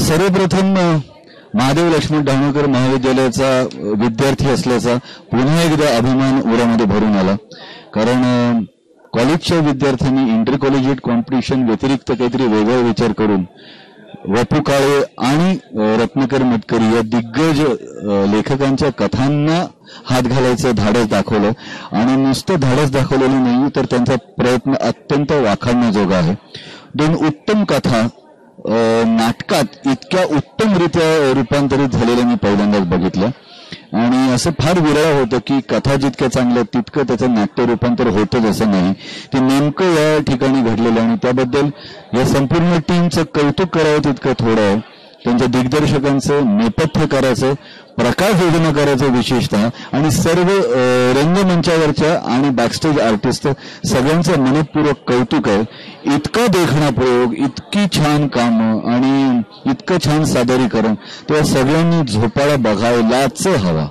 सर्वप्रथम महादेव लक्ष्मण डावणकर महाविद्यालयाचा विद्यार्थी असल्याचा पुन्हा एकदा अभिमान उरामध्ये भरून आला। कारण कॉलेजच्या विद्यार्थ्यांनी इंटर कॉलेजिएट कॉम्पिटिशन व्यतिरिक्त काहीतरी वेगळा विचार करून वपू काळे आणि रत्नाकर मतकरी या दिग्गज लेखकांच्या कथांना हात घालायचं धाडस दाखवलं। आणि नुसतं धाडस दाखवलेलं नाही तर त्यांचा प्रयत्न अत्यंत वाखाणण्याजोगा आहे। दोन उत्तम कथा नाटकात इतक्या उत्तमरित्या रूपांतरित झालेल्या मी पहिल्यांदाच बघितलं। आणि असं फार विरळ होतं की कथा जितक्या चांगल्या तितकं त्याचं नाट्य रूपांतर होतच असं नाही। ते नेमकं या ठिकाणी घडलेलं आणि त्याबद्दल या संपूर्ण टीमचं कौतुक करावं तितकं थोडं आहे। त्यांच्या दिग्दर्शकांचं, नेपथ्यकाराचं, प्रकाश योजनाकाराचं विशेषतः आणि सर्व रंगमंचावरच्या आणि बॅकस्टेज आर्टिस्ट सगळ्यांचं मनपूर्वक कौतुक आहे। इतका देखणा प्रयोग, इतकी छान कामं आणि इतकं छान सादरीकरण तेव्हा सगळ्यांनी झोपाळा बघायलाच हवा।